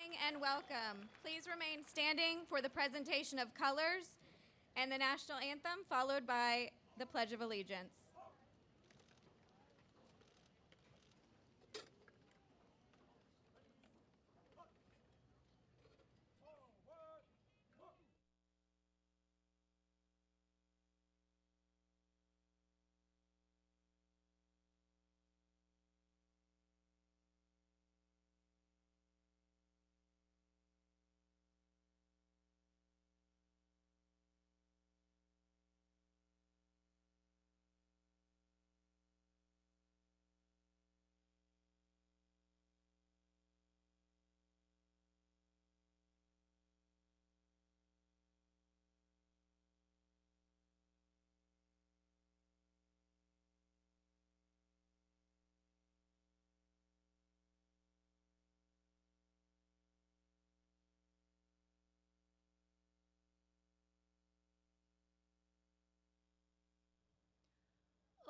And welcome. Please remain standing for the presentation of colors and the national anthem, followed by the Pledge of Allegiance.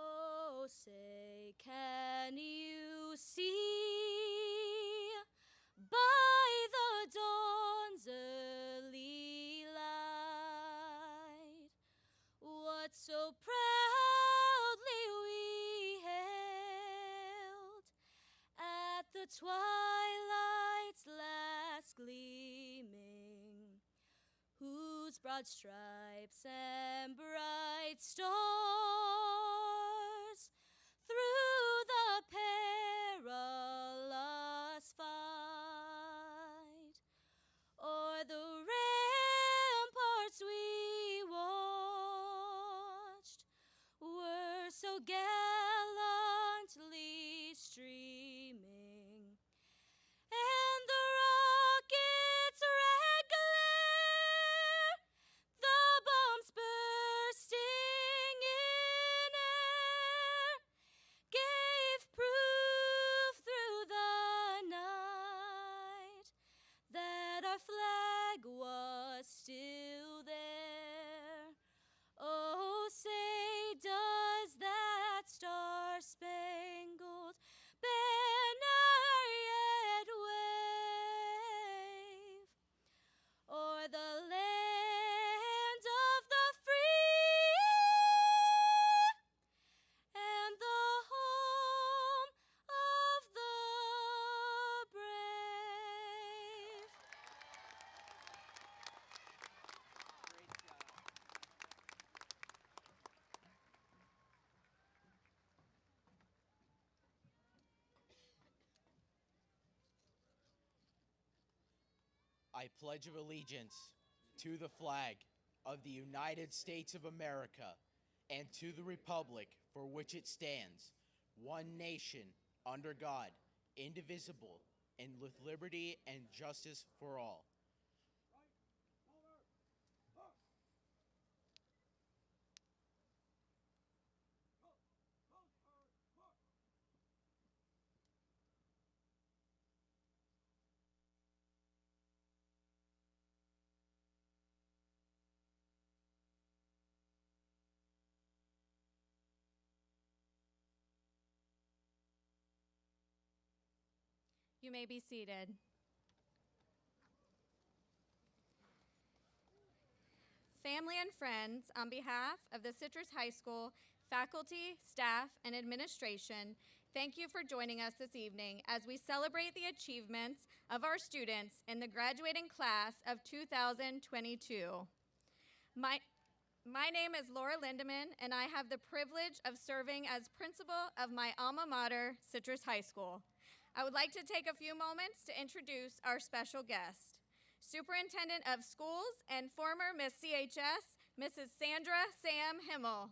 Oh, say, can you see by the dawn's early light what so proudly we hailed at the twilight's last gleaming, whose broad stripes and bright stars through the perilous fight o'er the ramparts we watched were so gallantly streaming, and the rocket's red glare, the bombs bursting in air, gave proof through the night that our flag was still there. Oh, say, does that star-spangled banner yet wave o'er the land of the free and the home of the brave? I pledge allegiance to the flag of the United States of America and to the republic for which it stands, one nation, under God, indivisible, and with liberty and justice for all. You may be seated. Family and friends, on behalf of the Citrus High School faculty, staff, and administration, thank you for joining us this evening as we celebrate the achievements of our students in the graduating class of 2022. My name is Laura Lindemann, and I have the privilege of serving as principal of my alma mater, Citrus High School. I would like to take a few moments to introduce our special guest, Superintendent of Schools and former Miss CHS, Mrs. Sandra Sam Himmel.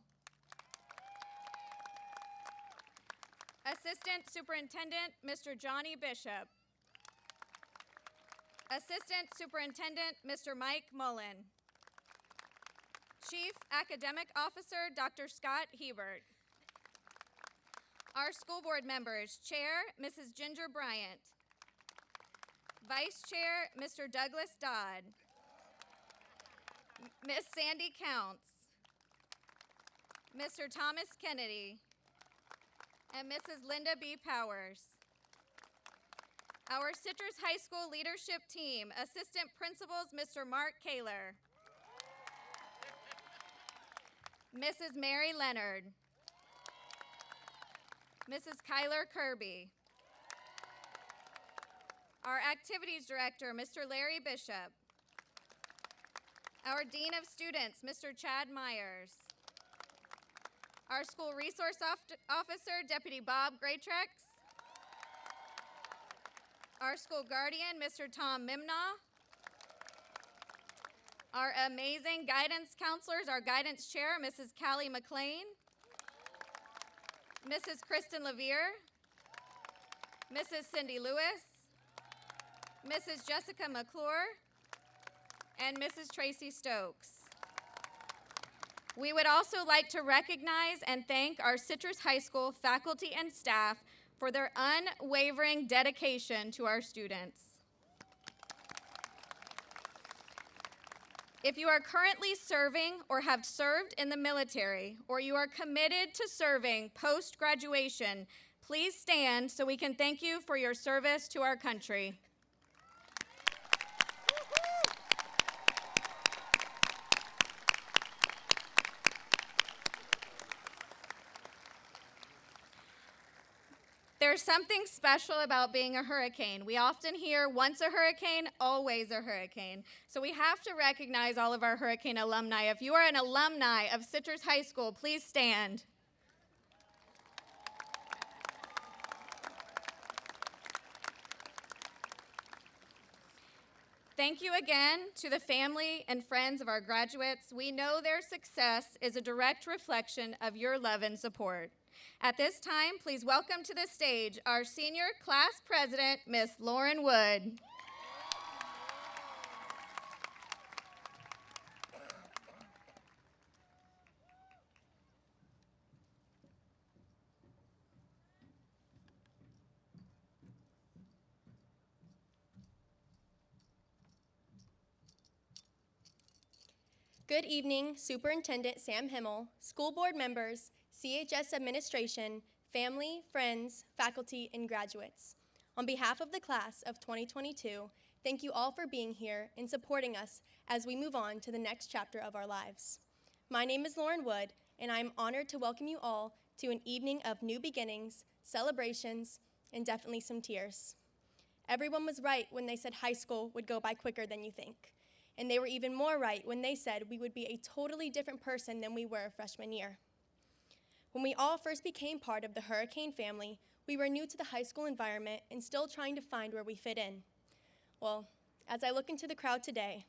Assistant Superintendent, Mr. Johnny Bishop. Assistant Superintendent, Mr. Mike Mullen. Chief Academic Officer, Dr. Scott Hebert. Our school board members, Chair, Mrs. Ginger Bryant. Vice Chair, Mr. Douglas Dodd. Miss Sandy Counts. Mr. Thomas Kennedy. And Mrs. Linda B. Powers. Our Citrus High School leadership team, Assistant Principals, Mr. Mark Kaler. Mrs. Mary Leonard. Mrs. Kyler Kirby. Our Activities Director, Mr. Larry Bishop. Our Dean of Students, Mr. Chad Myers. Our School Resource Officer, Deputy Bob Graytrex. Our School Guardian, Mr. Tom Mimnaugh. Our amazing guidance counselors, our guidance chair, Mrs. Callie McLean. Mrs. Kristen Levere. Mrs. Cindy Lewis. Mrs. Jessica McClure. And Mrs. Tracy Stokes. We would also like to recognize and thank our Citrus High School faculty and staff for their unwavering dedication to our students. If you are currently serving or have served in the military, or you are committed to serving post-graduation, please stand so we can thank you for your service to our country. There's something special about being a hurricane. We often hear once a hurricane, always a hurricane. So we have to recognize all of our hurricane alumni. If you are an alumni of Citrus High School, please stand. Thank you again to the family and friends of our graduates. We know their success is a direct reflection of your love and support. At this time, please welcome to the stage our senior class president, Miss Lauren Wood. Good evening, Superintendent Sam Himmel, school board members, CHS administration, family, friends, faculty, and graduates. On behalf of the class of 2022, thank you all for being here and supporting us as we move on to the next chapter of our lives. My name is Lauren Wood, and I'm honored to welcome you all to an evening of new beginnings, celebrations, and definitely some tears. Everyone was right when they said high school would go by quicker than you think. And they were even more right when they said we would be a totally different person than we were freshman year. When we all first became part of the Hurricane family, we were new to the high school environment and still trying to find where we fit in. Well, as I look into the crowd today,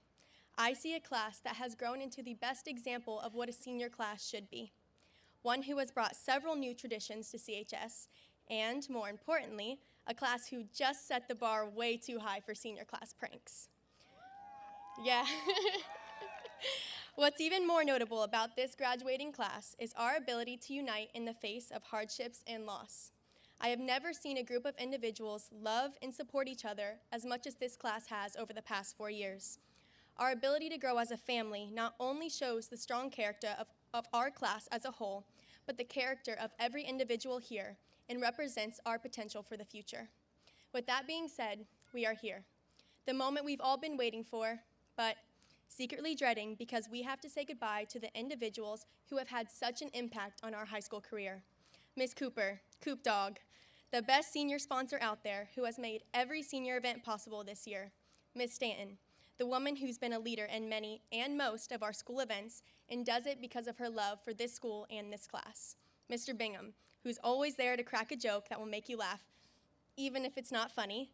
I see a class that has grown into the best example of what a senior class should be. One who has brought several new traditions to CHS, and more importantly, a class who just set the bar way too high for senior class pranks. Yeah. What's even more notable about this graduating class is our ability to unite in the face of hardships and loss. I have never seen a group of individuals love and support each other as much as this class has over the past 4 years. Our ability to grow as a family not only shows the strong character of our class as a whole, but the character of every individual here and represents our potential for the future. With that being said, we are here. The moment we've all been waiting for, but secretly dreading because we have to say goodbye to the individuals who have had such an impact on our high school career. Miss Cooper, Coop Dog, the best senior sponsor out there who has made every senior event possible this year. Miss Stanton, the woman who's been a leader in many and most of our school events and does it because of her love for this school and this class. Mr. Bingham, who's always there to crack a joke that will make you laugh, even if it's not funny.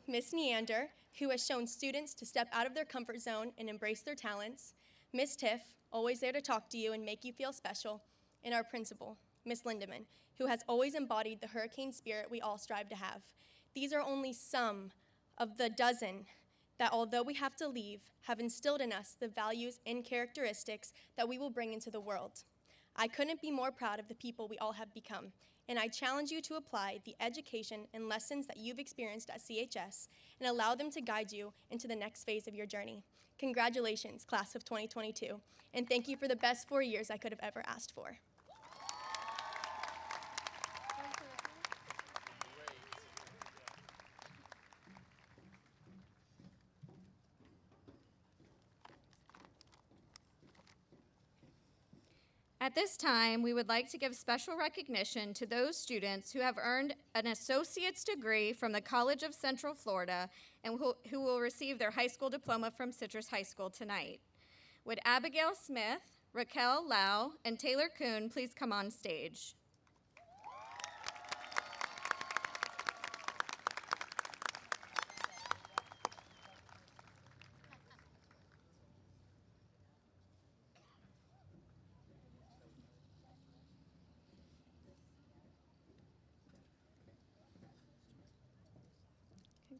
Miss Neander, who has shown students to step out of their comfort zone and embrace their talents. Miss Tiff, always there to talk to you and make you feel special. And our principal, Miss Lindemann, who has always embodied the hurricane spirit we all strive to have. These are only some of the dozen that, although we have to leave, have instilled in us the values and characteristics that we will bring into the world. I couldn't be more proud of the people we all have become, and I challenge you to apply the education and lessons that you've experienced at CHS and allow them to guide you into the next phase of your journey. Congratulations, class of 2022, and thank you for the best 4 years I could have ever asked for. At this time, we would like to give special recognition to those students who have earned an associate's degree from the College of Central Florida and who will receive their high school diploma from Citrus High School tonight. Would Abigail Smith, Raquel Lau, and Taylor Coon please come on stage?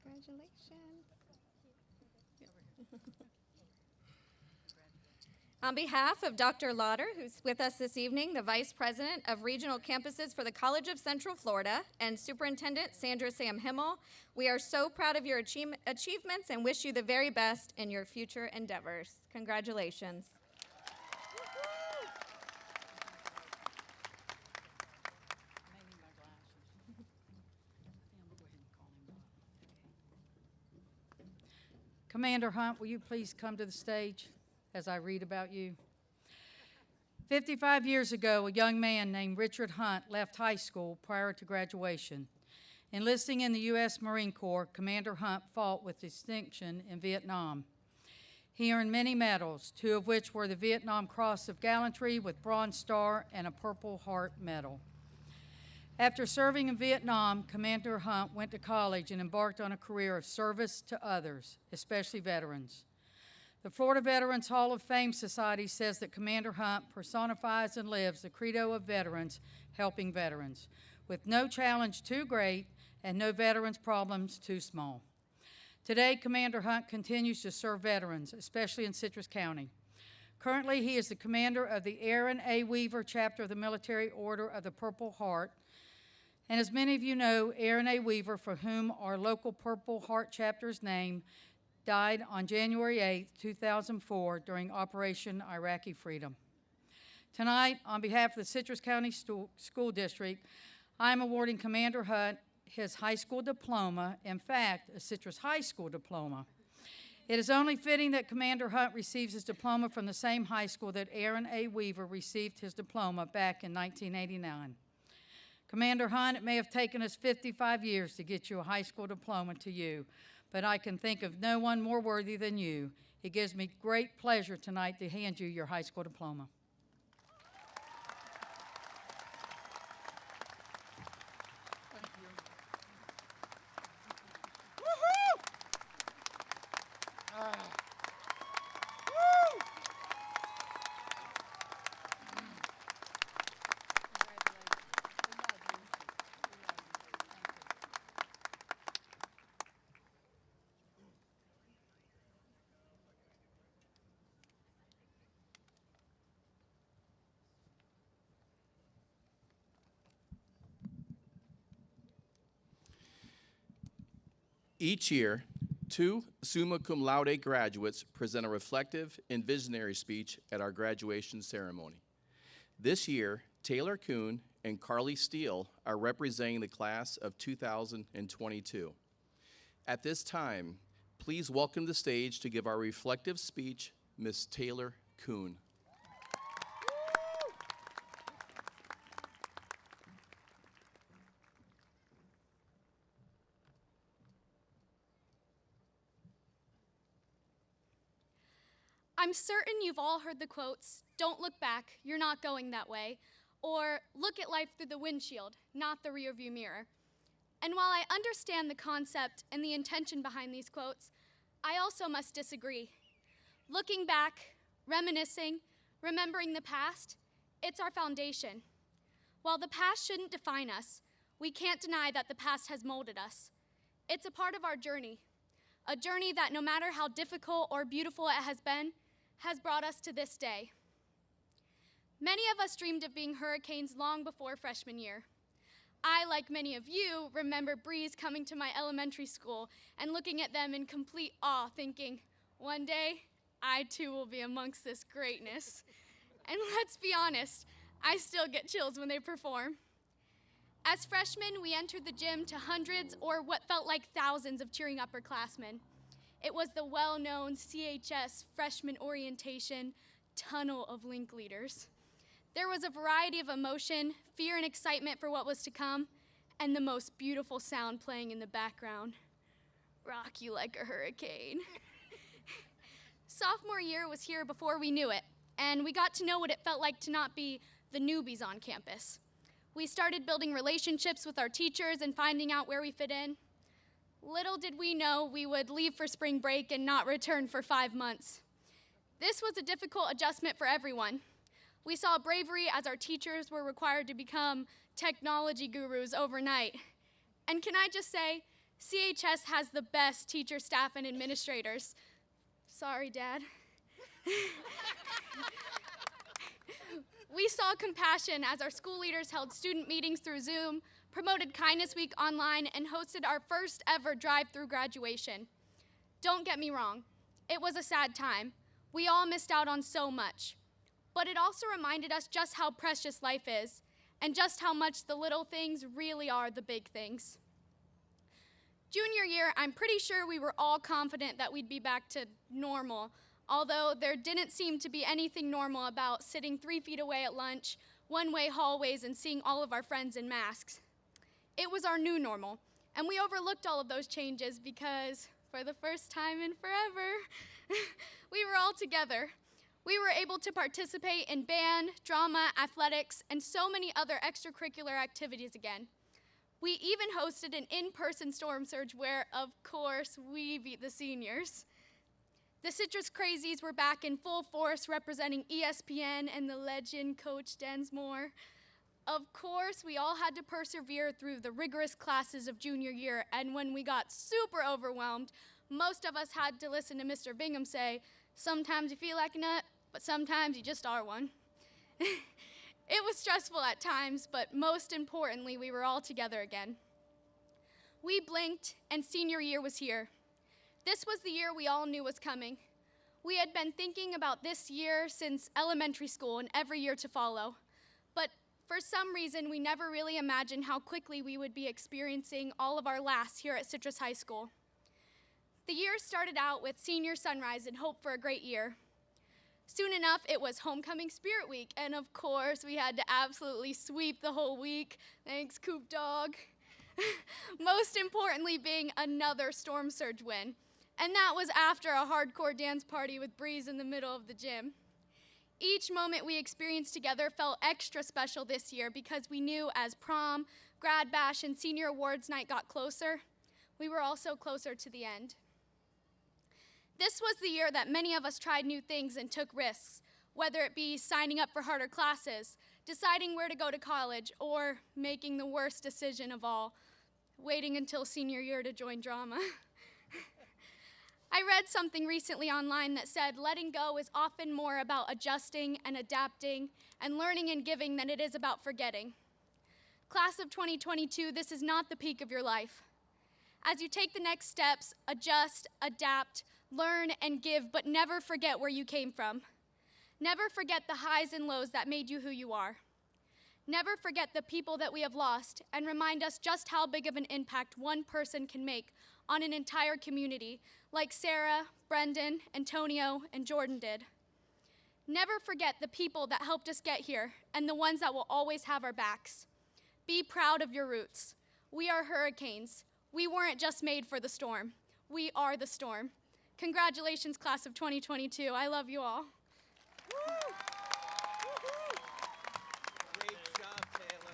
Congratulations. On behalf of Dr. Lauder, who's with us this evening, the Vice President of Regional Campuses for the College of Central Florida, and Superintendent Sandra Sam Himmel, we are so proud of your achievements and wish you the very best in your future endeavors. Congratulations. Commander Hunt, will you please come to the stage as I read about you? 55 years ago, a young man named Richard Hunt left high school prior to graduation. Enlisting in the U.S. Marine Corps, Commander Hunt fought with distinction in Vietnam. He earned many medals, 2 of which were the Vietnam Cross of Gallantry with Bronze Star and a Purple Heart Medal. After serving in Vietnam, Commander Hunt went to college and embarked on a career of service to others, especially veterans. The Florida Veterans Hall of Fame Society says that Commander Hunt personifies and lives the credo of veterans helping veterans, with no challenge too great and no veterans' problems too small. Today, Commander Hunt continues to serve veterans, especially in Citrus County. Currently, he is the commander of the Aaron A. Weaver chapter of the Military Order of the Purple Heart. And as many of you know, Aaron A. Weaver, for whom our local Purple Heart chapter is named, died on January 8, 2004 during Operation Iraqi Freedom. Tonight, on behalf of the Citrus County School District, I am awarding Commander Hunt his high school diploma, in fact, a Citrus High School diploma. It is only fitting that Commander Hunt receives his diploma from the same high school that Aaron A. Weaver received his diploma back in 1989. Commander Hunt, it may have taken us 55 years to get you a high school diploma to you, but I can think of no one more worthy than you. It gives me great pleasure tonight to hand you your high school diploma. Thank you. Woohoo! Woo! Each year, 2 summa cum laude graduates present a reflective and visionary speech at our graduation ceremony. This year, Taylor Coon and Carly Steele are representing the class of 2022. At this time, please welcome to the stage to give our reflective speech, Ms. Taylor Coon. I'm certain you've all heard the quotes, "Don't look back, you're not going that way," or "Look at life through the windshield, not the rearview mirror." And while I understand the concept and the intention behind these quotes, I also must disagree. Looking back, reminiscing, remembering the past, it's our foundation. While the past shouldn't define us, we can't deny that the past has molded us. It's a part of our journey, a journey that no matter how difficult or beautiful it has brought us to this day. Many of us dreamed of being hurricanes long before freshman year. I, like many of you, remember breeze coming to my elementary school and looking at them in complete awe, thinking, one day, I too will be amongst this greatness. And let's be honest, I still get chills when they perform. As freshmen, we entered the gym to hundreds or what felt like thousands of cheering upperclassmen. It was the well-known CHS freshman orientation tunnel of link leaders. There was a variety of emotion, fear and excitement for what was to come, and the most beautiful sound playing in the background. Rock you like a hurricane. Sophomore year was here before we knew it, and we got to know what it felt like to not be the newbies on campus. We started building relationships with our teachers and finding out where we fit in. Little did we know we would leave for spring break and not return for 5 months. This was a difficult adjustment for everyone. We saw bravery as our teachers were required to become technology gurus overnight. And can I just say, CHS has the best teacher, staff, and administrators. Sorry, Dad. We saw compassion as our school leaders held student meetings through Zoom, promoted Kindness Week online, and hosted our first ever drive-through graduation. Don't get me wrong, it was a sad time. We all missed out on so much. But it also reminded us just how precious life is, and just how much the little things really are the big things. Junior year, I'm pretty sure we were all confident that we'd be back to normal, although there didn't seem to be anything normal about sitting 3 feet away at lunch, one-way hallways, and seeing all of our friends in masks. It was our new normal, and we overlooked all of those changes because, for the first time in forever, we were all together. We were able to participate in band, drama, athletics, and so many other extracurricular activities again. We even hosted an in-person storm surge where, of course, we beat the seniors. The Citrus Crazies were back in full force representing ESPN and the legend Coach Densmore. Of course, we all had to persevere through the rigorous classes of junior year, and when we got super overwhelmed, most of us had to listen to Mr. Bingham say, "Sometimes you feel like a nut, but sometimes you just are one." It was stressful at times, but most importantly, we were all together again. We blinked, and senior year was here. This was the year we all knew was coming. We had been thinking about this year since elementary school and every year to follow. But for some reason, we never really imagined how quickly we would be experiencing all of our lasts here at Citrus High School. The year started out with senior sunrise and hope for a great year. Soon enough, it was homecoming spirit week, and of course, we had to absolutely sweep the whole week. Thanks, Coop Dog. Most importantly being another storm surge win. And that was after a hardcore dance party with Breeze in the middle of the gym. Each moment we experienced together felt extra special this year because we knew as prom, grad bash, and senior awards night got closer, we were also closer to the end. This was the year that many of us tried new things and took risks, whether it be signing up for harder classes, deciding where to go to college, or making the worst decision of all, waiting until senior year to join drama. I read something recently online that said letting go is often more about adjusting and adapting and learning and giving than it is about forgetting. Class of 2022, this is not the peak of your life. As you take the next steps, adjust, adapt, learn, and give, but never forget where you came from. Never forget the highs and lows that made you who you are. Never forget the people that we have lost, and remind us just how big of an impact one person can make on an entire community, like Sarah, Brendan, Antonio, and Jordan did. Never forget the people that helped us get here, and the ones that will always have our backs. Be proud of your roots. We are hurricanes. We weren't just made for the storm. We are the storm. Congratulations, class of 2022. I love you all. Great job, Taylor.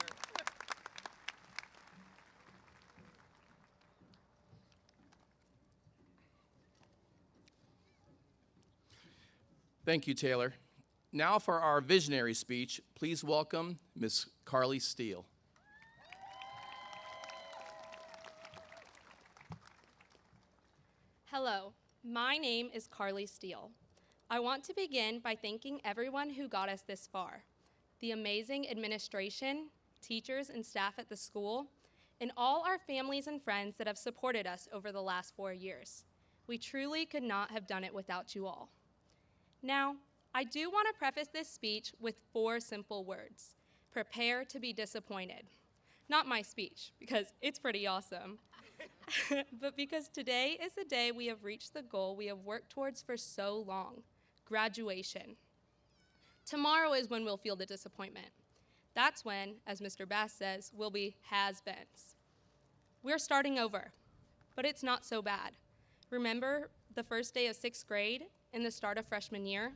Thank you, Taylor. Now for our visionary speech, please welcome Ms. Carly Steele. Hello, my name is Carly Steele. I want to begin by thanking everyone who got us this far, the amazing administration, teachers, and staff at the school, and all our families and friends that have supported us over the last 4 years. We truly could not have done it without you all. Now, I do want to preface this speech with 4 simple words. Prepare to be disappointed. Not my speech, because it's pretty awesome. But because today is the day we have reached the goal we have worked towards for so long, graduation. Tomorrow is when we'll feel the disappointment. That's when, as Mr. Bass says, we'll be has-beens. We're starting over, but it's not so bad. Remember the first day of 6th grade and the start of freshman year?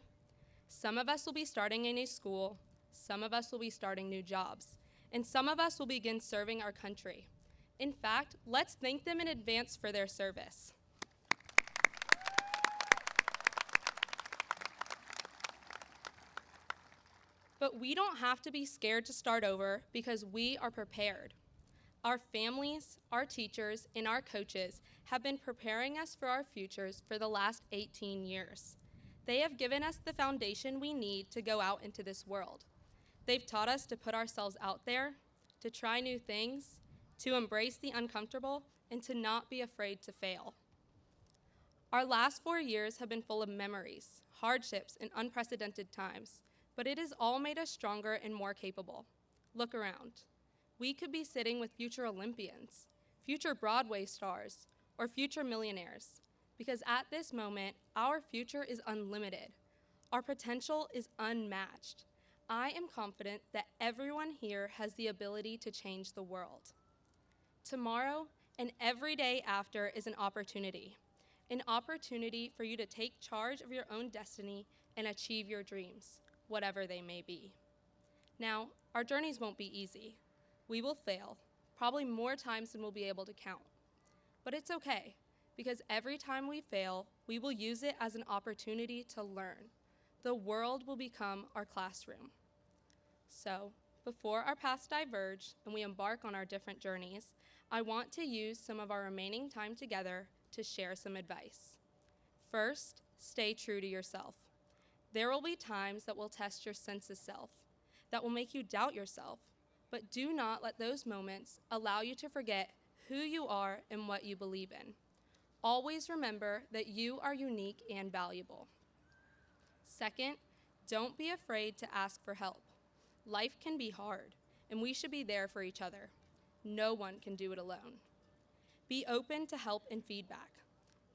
Some of us will be starting a new school, some of us will be starting new jobs, and some of us will begin serving our country. In fact, let's thank them in advance for their service. But we don't have to be scared to start over because we are prepared. Our families, our teachers, and our coaches have been preparing us for our futures for the last 18 years. They have given us the foundation we need to go out into this world. They've taught us to put ourselves out there, to try new things, to embrace the uncomfortable, and to not be afraid to fail. Our last 4 years have been full of memories, hardships, and unprecedented times, but it has all made us stronger and more capable. Look around. We could be sitting with future Olympians, future Broadway stars, or future millionaires, because at this moment, our future is unlimited. Our potential is unmatched. I am confident that everyone here has the ability to change the world. Tomorrow and every day after is an opportunity for you to take charge of your own destiny and achieve your dreams, whatever they may be. Now, our journeys won't be easy. We will fail, probably more times than we'll be able to count. But it's okay, because every time we fail, we will use it as an opportunity to learn. The world will become our classroom. So, before our paths diverge and we embark on our different journeys, I want to use some of our remaining time together to share some advice. First, stay true to yourself. There will be times that will test your sense of self, that will make you doubt yourself, but do not let those moments allow you to forget who you are and what you believe in. Always remember that you are unique and valuable. Second, don't be afraid to ask for help. Life can be hard, and we should be there for each other. No one can do it alone. Be open to help and feedback.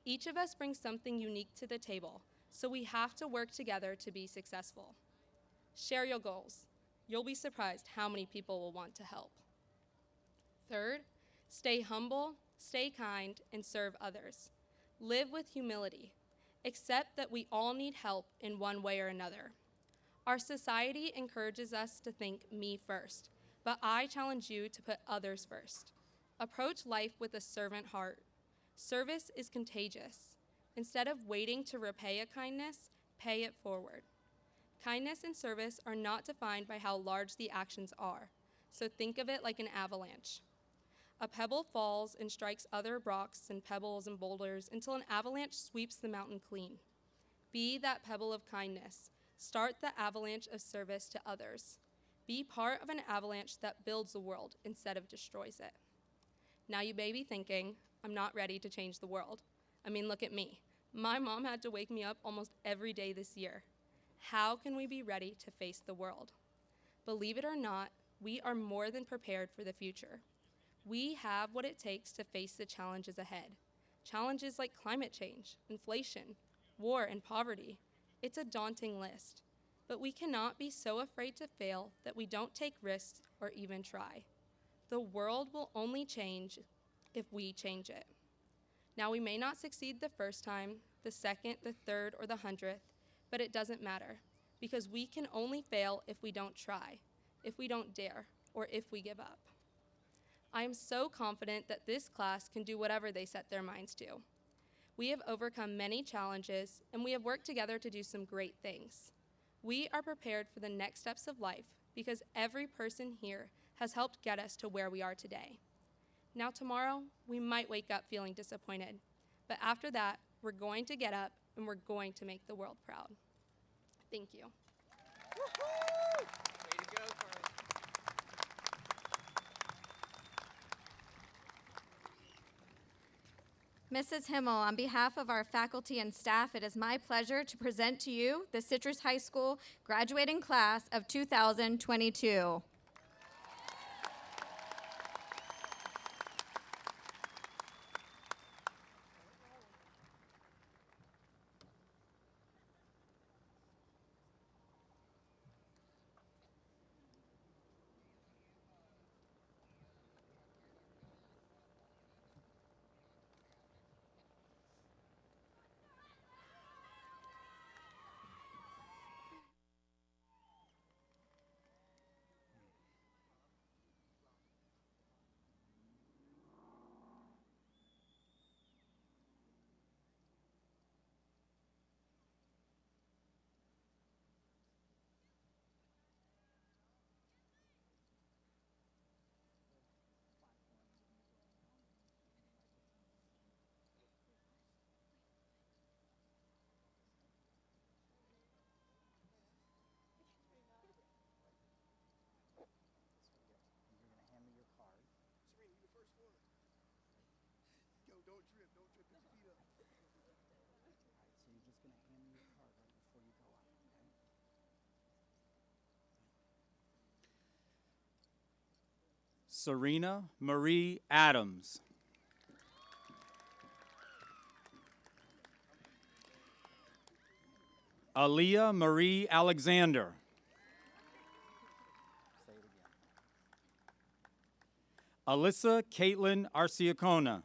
Each of us brings something unique to the table, so we have to work together to be successful. Share your goals. You'll be surprised how many people will want to help. Third, stay humble, stay kind, and serve others. Live with humility. Accept that we all need help in one way or another. Our society encourages us to think me first, but I challenge you to put others first. Approach life with a servant heart. Service is contagious. Instead of waiting to repay a kindness, pay it forward. Kindness and service are not defined by how large the actions are, so think of it like an avalanche. A pebble falls and strikes other rocks and pebbles and boulders until an avalanche sweeps the mountain clean. Be that pebble of kindness. Start the avalanche of service to others. Be part of an avalanche that builds the world instead of destroys it. Now you may be thinking, I'm not ready to change the world. I mean, look at me. My mom had to wake me up almost every day this year. How can we be ready to face the world? Believe it or not, we are more than prepared for the future. We have what it takes to face the challenges ahead. Challenges like climate change, inflation, war, and poverty. It's a daunting list, but we cannot be so afraid to fail that we don't take risks or even try. The world will only change if we change it. Now, we may not succeed the first time, the second, the third, or the 100th, but it doesn't matter, because we can only fail if we don't try, if we don't dare, or if we give up. I am so confident that this class can do whatever they set their minds to. We have overcome many challenges, and we have worked together to do some great things. We are prepared for the next steps of life because every person here has helped get us to where we are today. Now tomorrow, we might wake up feeling disappointed, but after that, we're going to get up and we're going to make the world proud. Thank you. Way to go, Carly. Mrs. Himmel, on behalf of our faculty and staff, it is my pleasure to present to you the Citrus High School graduating class of 2022. Serena Marie Adams. Aaliyah Marie Alexander. Alyssa Caitlin Arciacona.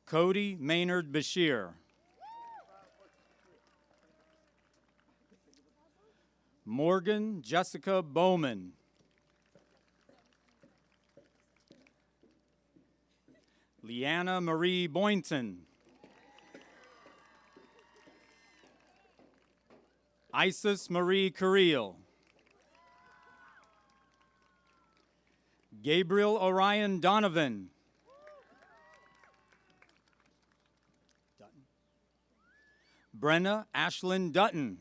Cody Maynard Bashir. Morgan Jessica Bowman. Leanna Marie Boynton. Isis Marie Carril. Gabriel Orion Donovan. Brenna Ashlyn Dutton.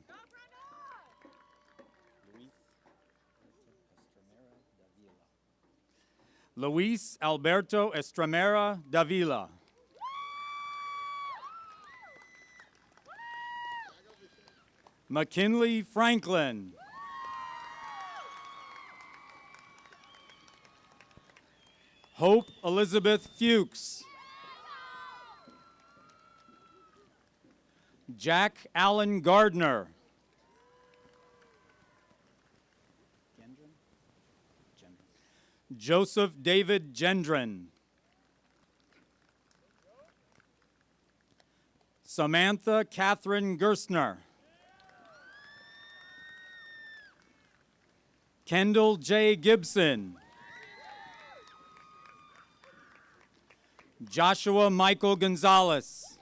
Luis Alberto Estremera Davila. McKinley Franklin. Hope Elizabeth Fuchs. Jack Allen Gardner. Joseph David Gendron. Samantha Catherine Gerstner. Kendall J. Gibson. Joshua Michael Gonzalez.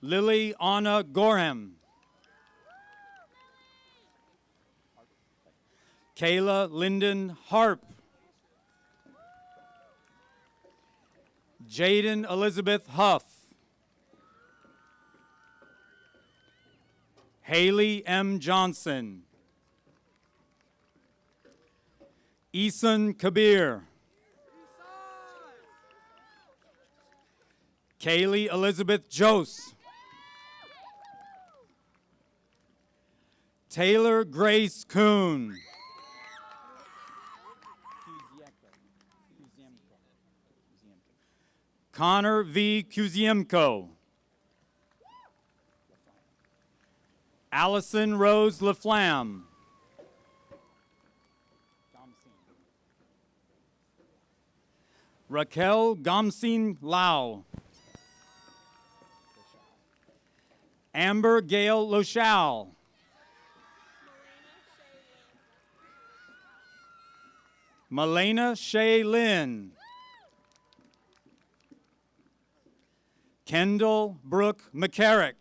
Lily Anna Gorham. Kayla Linden Harp. Jaden Elizabeth Huff. Haley M. Johnson. Eason Kabir. Kaylee Elizabeth Jose. Taylor Grace Coon. Connor V. Kuziemko. Allison Rose LaFlamme. Raquel Gomsin Lau. Amber Gail Lochal. Malena Shea Lynn. Kendall Brooke McCarrick.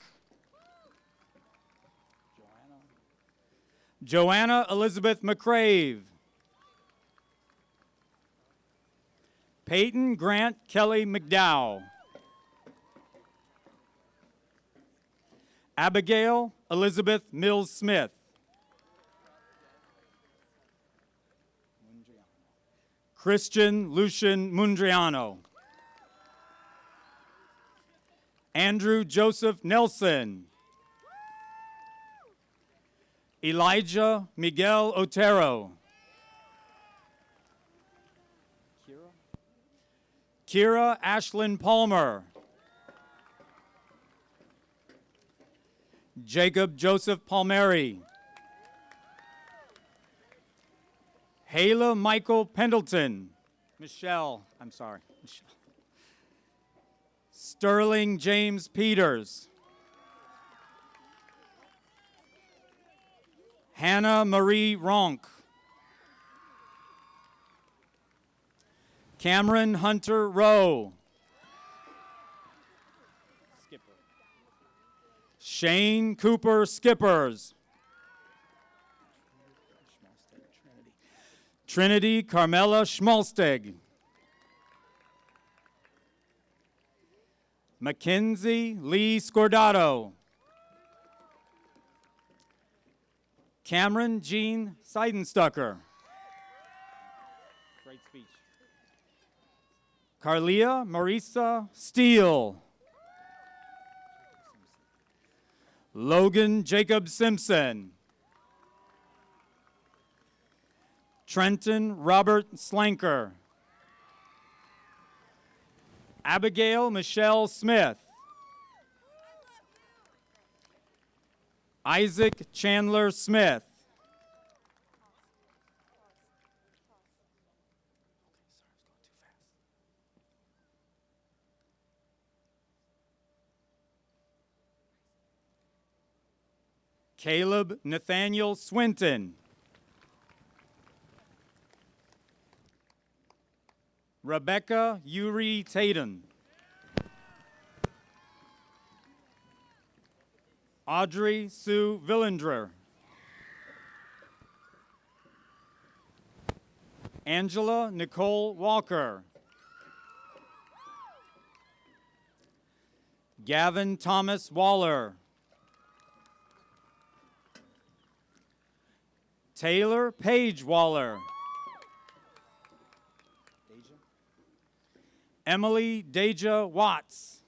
Joanna Elizabeth McCrave. Peyton Grant Kelly McDowell. Abigail Elizabeth Mills Smith. Christian Lucian Mundriano. Andrew Joseph Nelson. Elijah Miguel Otero. Kira Ashlyn Palmer. Jacob Joseph Palmieri. Hayla Michael Pendleton. Michelle. Sterling James Peters. Hannah Marie Ronk. Cameron Hunter Rowe. Shane Cooper Skippers. Trinity Carmela Schmalstig. Mackenzie Lee Scordato. Cameron Jean Seidenstucker. Great speech. Carlia Marisa Steele. Logan Jacob Simpson. Trenton Robert Slanker. Abigail Michelle Smith. Isaac Chandler Smith. Caleb Nathaniel Swinton. Rebecca Yuri Tatum. Audrey Sue Villendrer. Angela Nicole Walker. Gavin Thomas Waller. Taylor Paige Waller. Emily Deja Watts.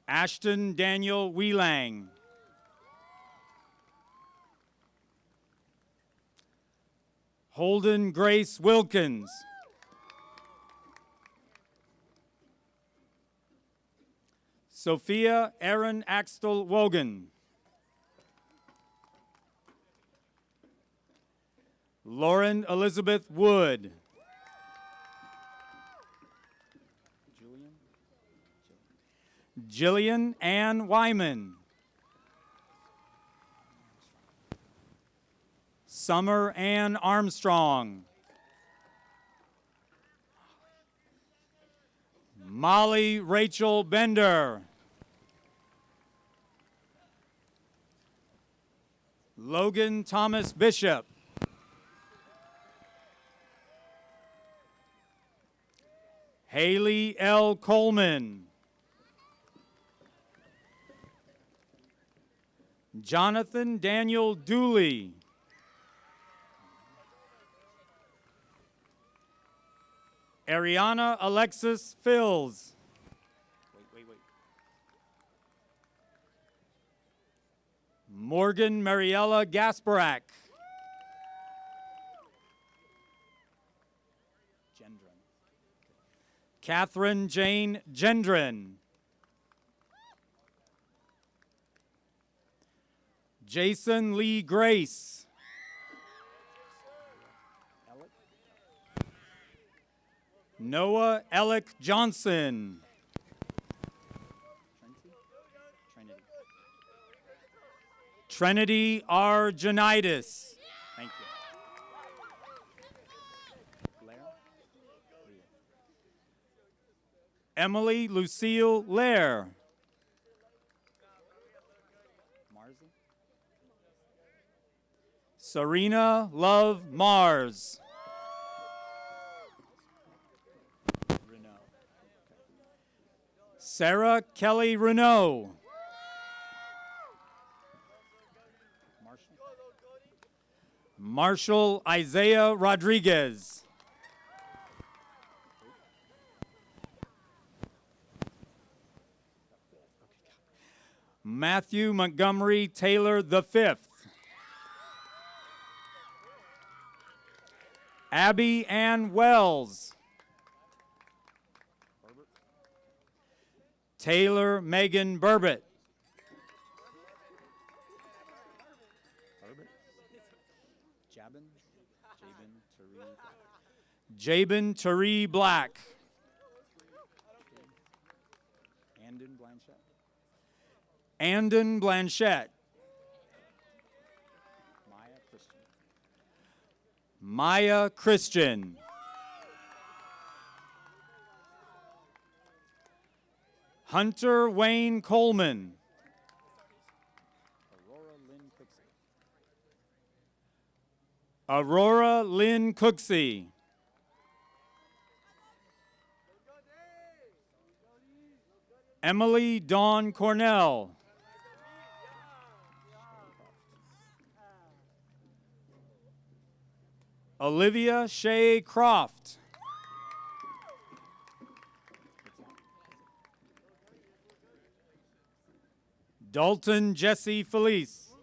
Ashton Daniel Wheelang. Holden Grace Wilkins. Sophia Erin Axtell Wogan. Lauren Elizabeth Wood. Jillian Ann Wyman. Summer Ann Armstrong. Molly Rachel Bender. Logan Thomas Bishop. Haley L. Coleman. Jonathan Daniel Dooley. Ariana Alexis Fills. Morgan Mariella Gasparak. Catherine Jane Gendron. Jason Lee Grace. Noah Alec Johnson. Trinity R. Janitis. Thank you. Emily Lucille Lair. Serena Love Mars. Sarah Kelly Renault. Marshall Isaiah Rodriguez. Matthew Montgomery Taylor V. Abby Ann Wells. Taylor Megan Burbett. Jabin Tari Black. Andon Blanchette. Maya Christian. Hunter Wayne Coleman. Aurora Lynn Cooksey. Emily Dawn Cornell. Olivia Shea Croft. Dalton Jesse Felice.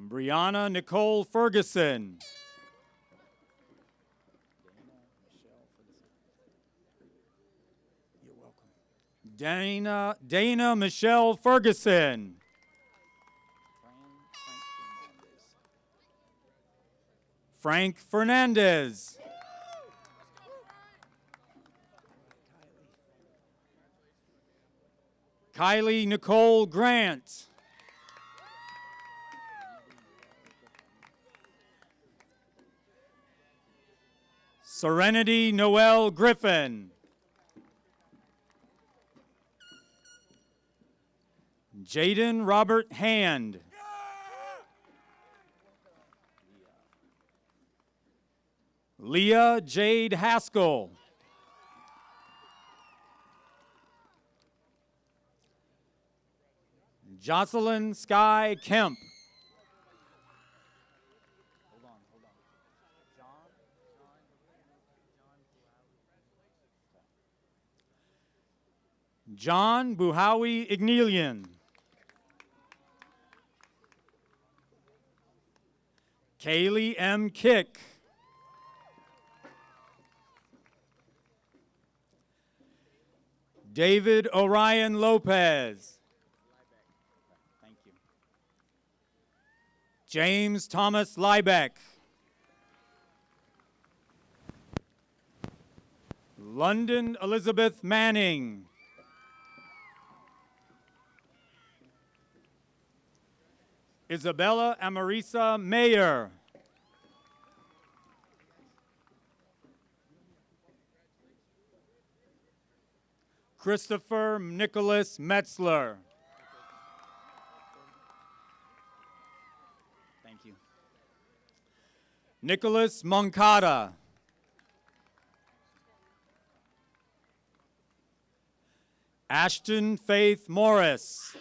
Brianna Nicole Ferguson. Dana Michelle Ferguson. Frank Fernandez. Kylie Nicole Grant. Serenity Noel Griffin. Jaden Robert Hand. Leah Jade Haskell. Jocelyn Sky Kemp. John Buhawi Ignelian. Kaylee M. Kick. David Orion Lopez. Thank you. James Thomas Liebeck. London Elizabeth Manning. Isabella Amarisa Mayer. Christopher Nicholas Metzler. Thank you. Nicholas Moncada. Ashton Faith Morris.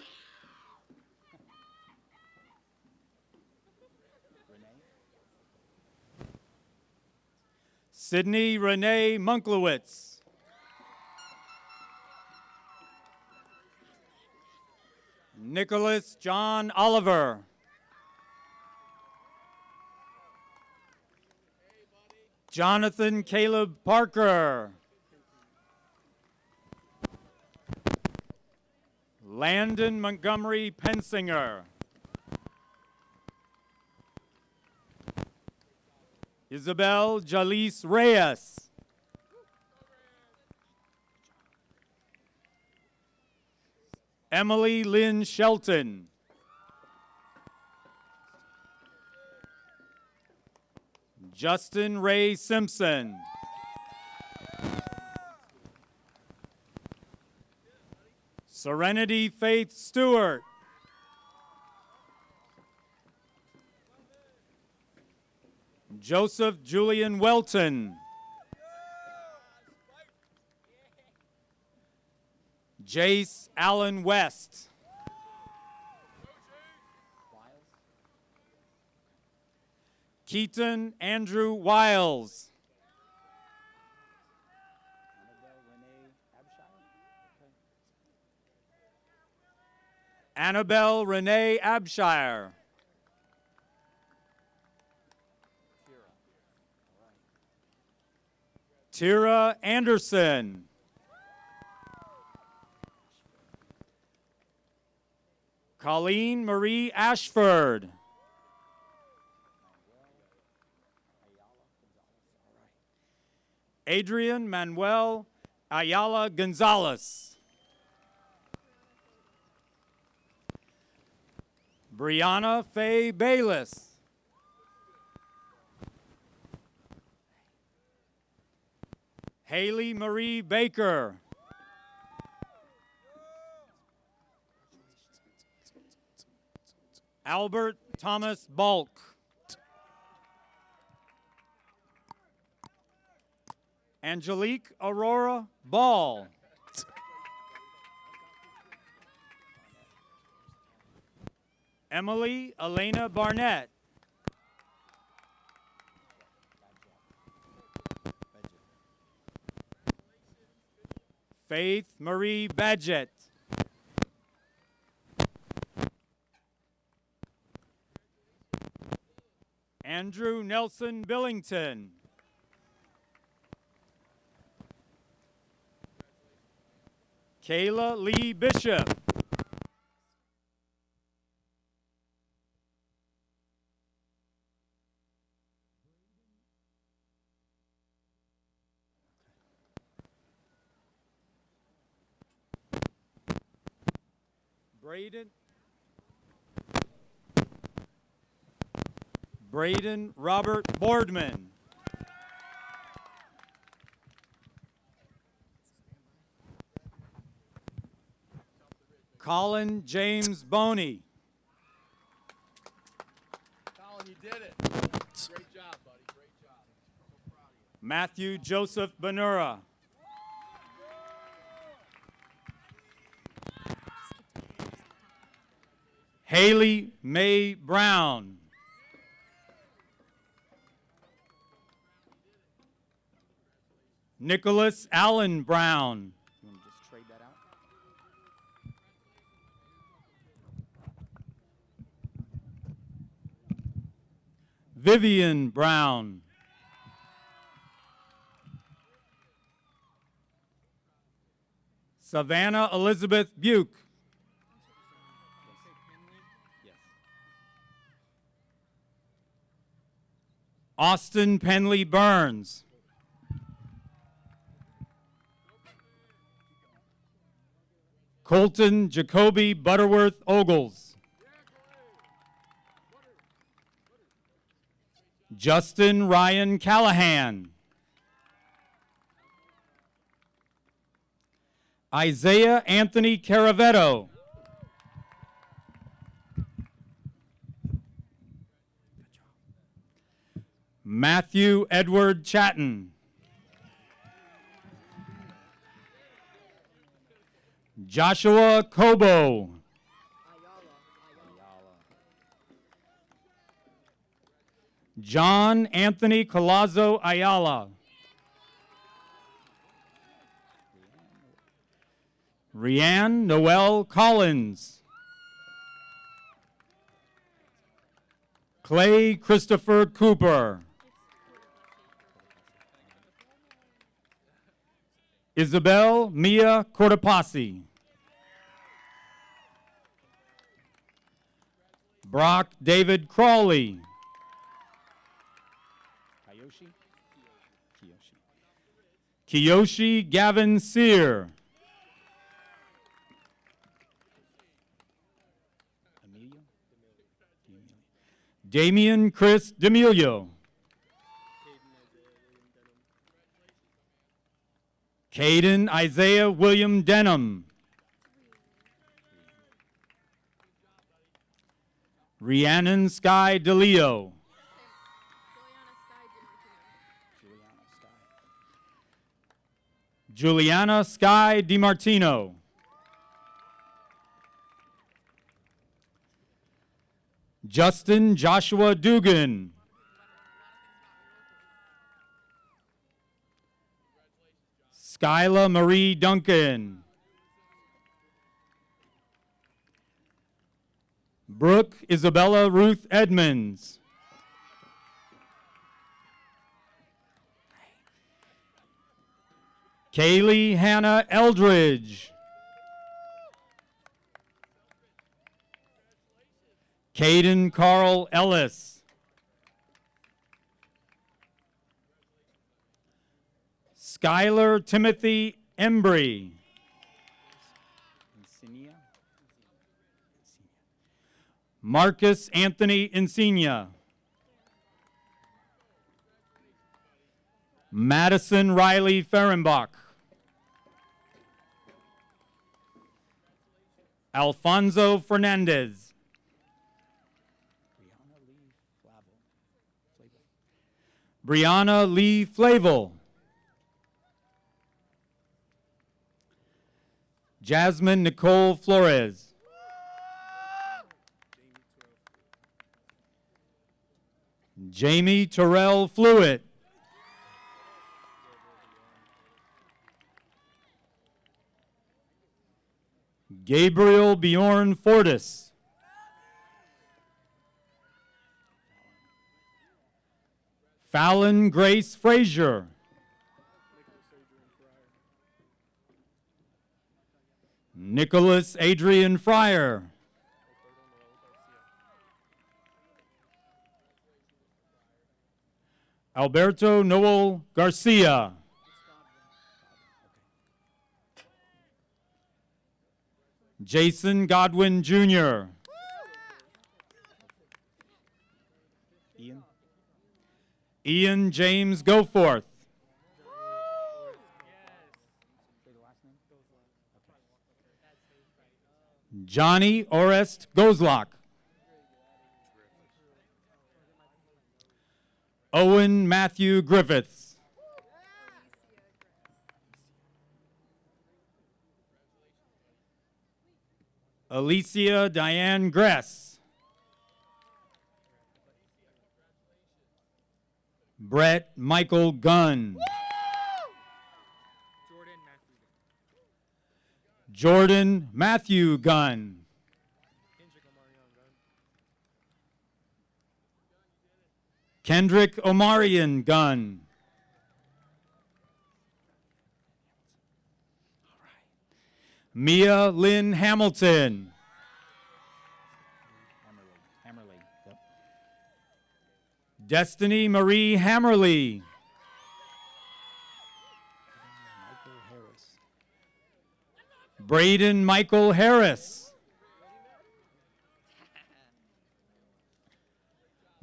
Sydney Renee Munklewitz. Nicholas John Oliver. Jonathan Caleb Parker. Landon Montgomery Pensinger. Isabel Jalise Reyes. Emily Lynn Shelton. Justin Ray Simpson. Serenity Faith Stewart. Joseph Julian Welton. Jace Allen West. Keaton Andrew Wiles. Annabelle Renee Abshire. Tira Anderson. Colleen Marie Ashford. Adrian Manuel Ayala Gonzalez. Brianna Faye Bayless. Haley Marie Baker. Albert Thomas Bulk. Angelique Aurora Ball. Emily Elena Barnett. Faith Marie Badgett. Andrew Nelson Billington. Kayla Lee Bishop. Braden Robert Boardman. Colin James Boney. Colin, you did it. Great job, buddy. Great job. So proud of you. Matthew Joseph Benura. Haley Mae Brown. Nicholas Allen Brown. You want to just trade that out? Vivian Brown. Savannah Elizabeth Buke. Austin Penley Burns. Colton Jacoby Butterworth Ogles. Justin Ryan Callahan. Isaiah Anthony Caravetto. Matthew Edward Chatton. Joshua Kobo. John Anthony Colazo Ayala. Rianne Noel Collins. Clay Christopher Cooper. Isabel Mia Cortopassi. Brock David Crawley. Kiyoshi Gavin Sear. Damian Chris D'Amelio. Caden Isaiah William Denham. Rhiannon Sky DeLeo. Juliana Sky DiMartino. Justin Joshua Dugan. Skyla Marie Duncan. Brooke Isabella Ruth Edmonds. Kaylee Hannah Eldridge. Caden Carl Ellis. Skylar Timothy Embry. Marcus Anthony Insignia. Madison Riley Fehrenbach. Alfonso Fernandez. Brianna Lee Flavel. Jasmine Nicole Flores. Jamie Terrell Fluitt. Gabriel Bjorn Fortis. Fallon Grace Frazier. Nicholas Adrian Fryer. Alberto Noel Garcia. Jason Godwin Jr. Ian James Goforth. Johnny Orest Gozlach. Owen Matthew Griffiths. Alicia Diane Gress. Brett Michael Gunn. Jordan Matthew Gunn. Kendrick Omarion Gunn. Mia Lynn Hamilton. Hammerly. Yep. Destiny Marie Hammerly. Michael Harris. Braden Michael Harris.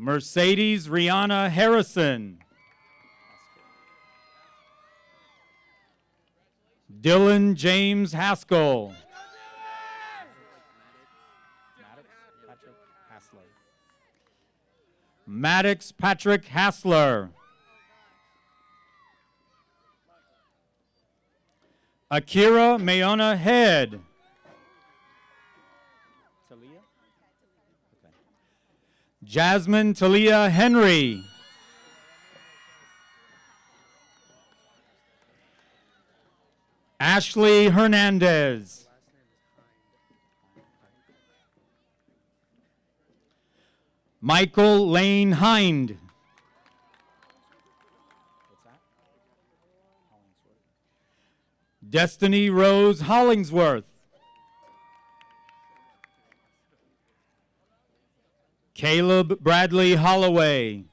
Mercedes Rihanna Harrison. Dylan James Haskell. Maddox Patrick Hassler. Akira Mayona Head. Jasmine Talia Henry. Ashley Hernandez. Michael Lane Hind. Destiny Rose Hollingsworth. Caleb Bradley Holloway. Caleb,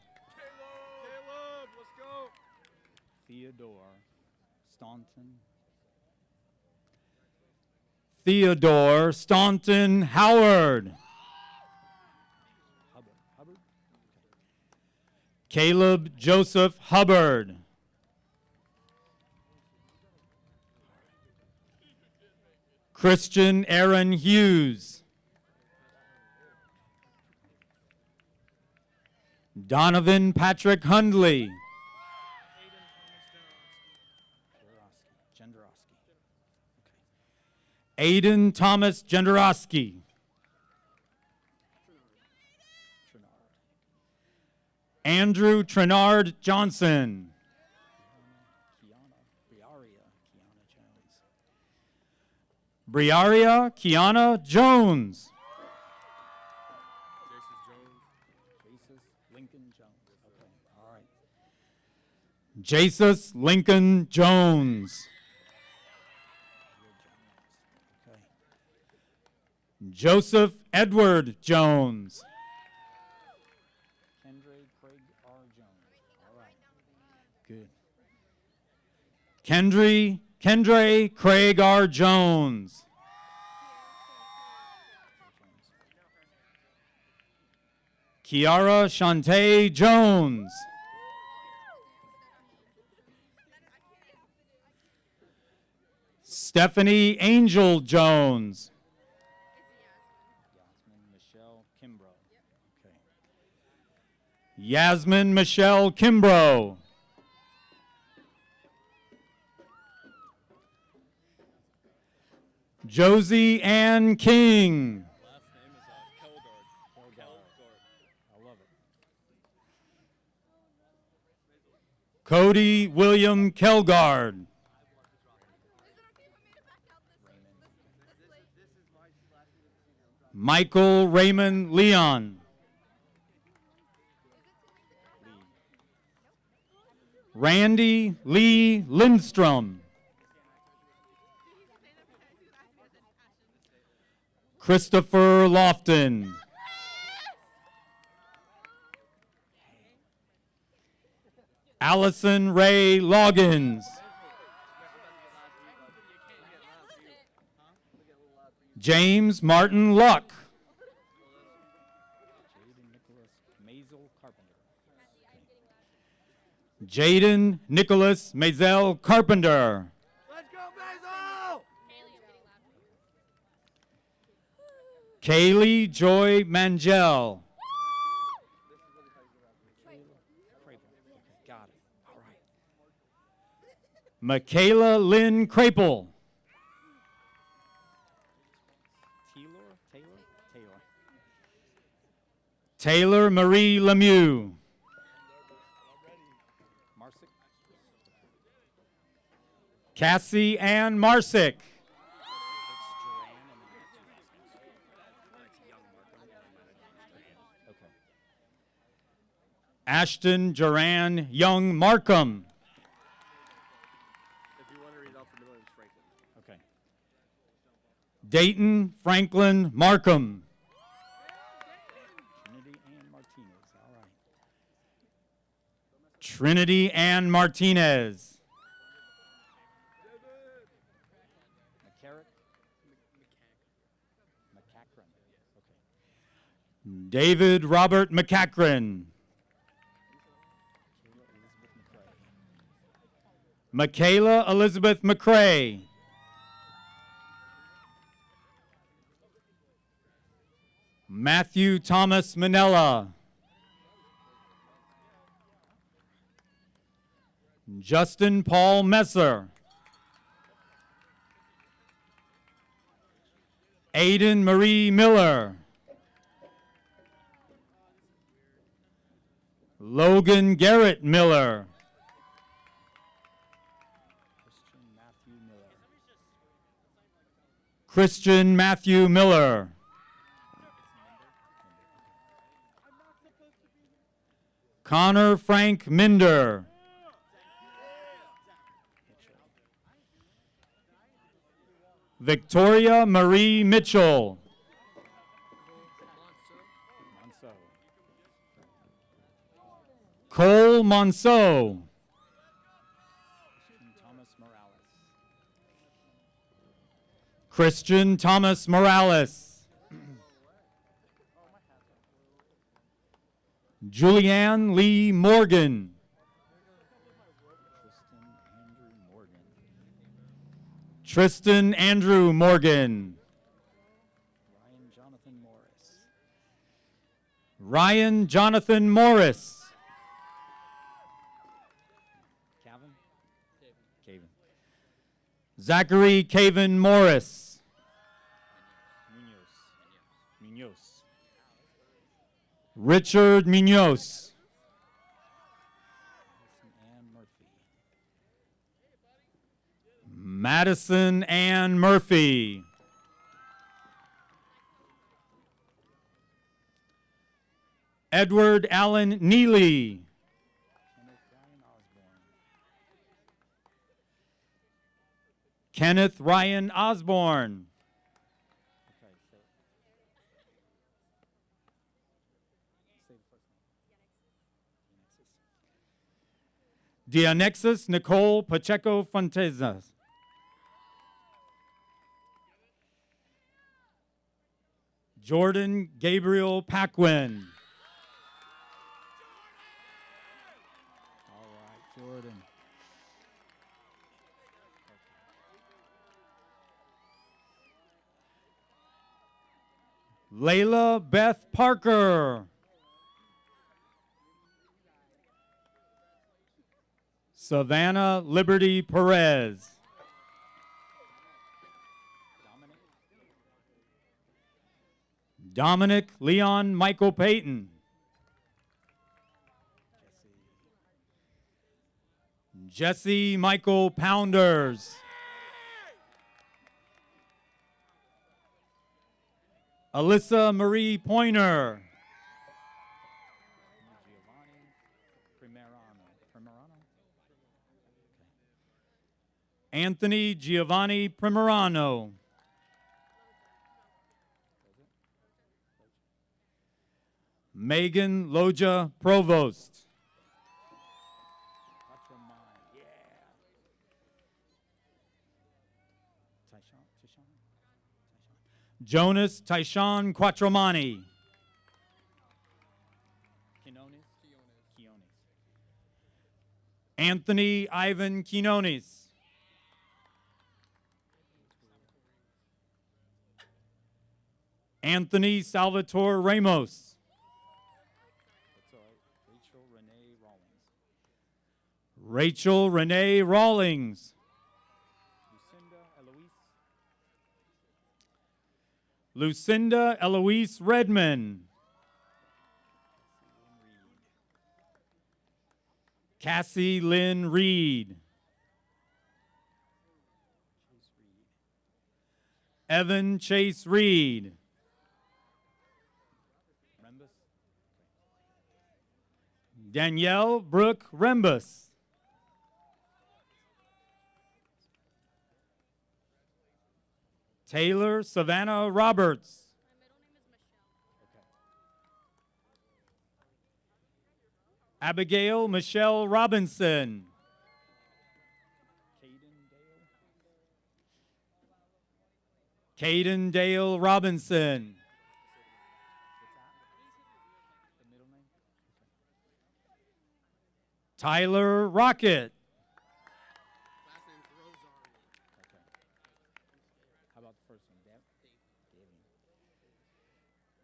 let's go. Theodore Staunton. Theodore Staunton Howard. Hubbard. Caleb Joseph Hubbard. Christian Aaron Hughes. Donovan Patrick Hundley. Aiden Thomas Jendrowski. Andrew Trenard Johnson. Briaria Kiana Jones. Jesus Lincoln Jones. Joseph Edward Jones. Kendra Craig R. Jones. All right. Good. Kendre Craig R. Jones. Kiara Shantae Jones. Stephanie Angel Jones. Yasmin Michelle Kimbrough. Josie Ann King. Last name is Kelgard. I love it. Cody William Kelgard. Michael Raymond Leon. Randy Lee Lindstrom. Christopher Lofton. Allison Ray Loggins. James Martin Luck. Jaden Nicholas Mazel Carpenter. Let's go, Basil! Kaylee Joy Mangel. Got it. All right. Michaela Lynn Crapel. Taylor Marie Lemieux. Cassie Ann Marsick. Ashton Joran Young Markham. If you want to read off the middle, it's Franklin. Okay. Dayton Franklin Markham. Trinity Ann Martinez. All right. Trinity Ann Martinez. David Robert McCachran. Michaela Elizabeth McCrae. Matthew Thomas Manella. Justin Paul Messer. Aiden Marie Miller. Logan Garrett Miller. Christian Matthew Miller. Connor Frank Minder. Victoria Marie Mitchell. Cole Monceau. Christian Thomas Morales. Julianne Lee Morgan. Tristan Andrew Morgan. Ryan Jonathan Morris. Zachary Caven Morris. Richard Munoz. Madison Ann Murphy. Edward Allen Neely. Kenneth Ryan Osborne. Dianexis Nicole Pacheco Fontezas. Jordan Gabriel Paquin. All right, Jordan. Layla Beth Parker. Savannah Liberty Perez. Dominic Leon Michael Payton. Jesse Michael Pounders. Alyssa Marie Pointer. Anthony Giovanni Primerano. Megan Loja Provost. Jonas Tyshawn Quattromani. Anthony Ivan Quinones. Anthony Salvatore Ramos. Rachel Renee Rawlings. Lucinda Eloise Redman. Cassie Lynn Reed. Evan Chase Reed. Danielle Brooke Rembus. Taylor Savannah Roberts. Abigail Michelle Robinson. Caden Dale Robinson. Tyler Rocket.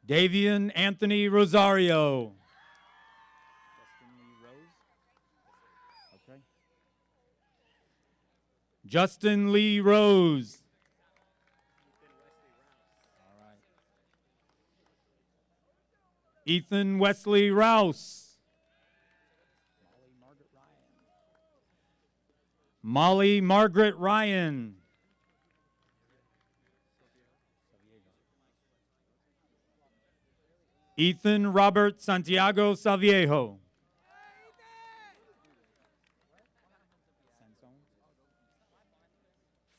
Davian Anthony Rosario. Justin Lee Rose. Ethan Wesley Rouse. Molly Margaret Ryan. Ethan Robert Santiago Saviejo.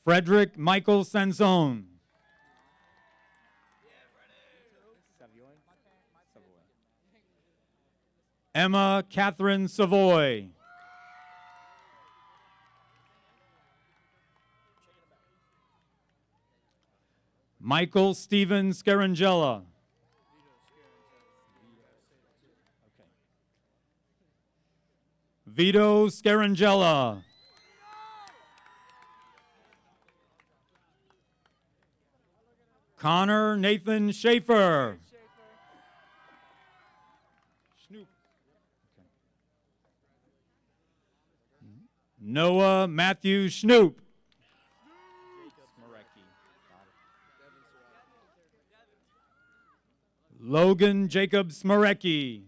Frederick Michael Sansone. Emma Catherine Savoy. Michael Stephen Scarangella. Vito Scarangella. Connor Nathan Schaefer. Noah Matthew Schnoop. Logan Jacob Smarecki.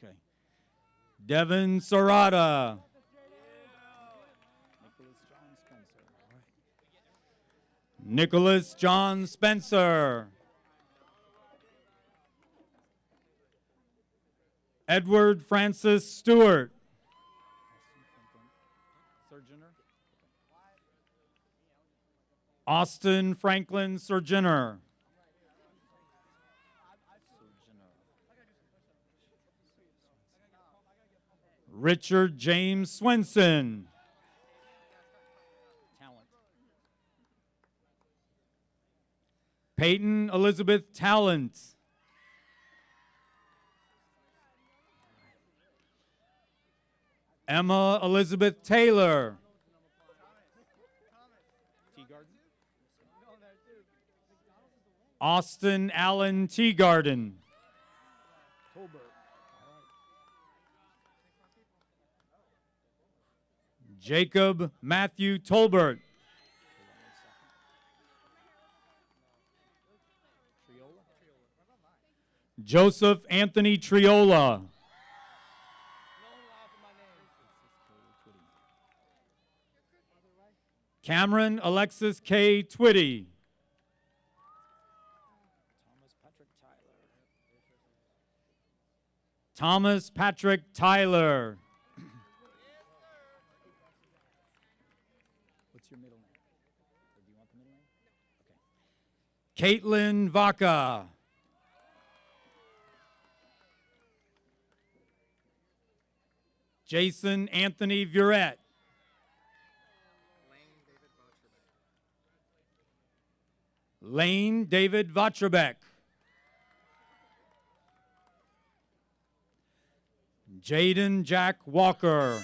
Okay. Devin Serrata. Nicholas John Spencer. Edward Francis Stewart. Austin Franklin Surgener. Richard James Swenson. Peyton Elizabeth Talent. Emma Elizabeth Taylor. Austin Allen Teagarden. Jacob Matthew Tolbert. Joseph Anthony Triola. Cameron Alexis K. Twitty. Thomas Patrick Tyler. What's your middle name? Or do you want the middle name? Okay. Caitlin Vaca. Jason Anthony Vurette. Lane David Vatrabek. Jaden Jack Walker.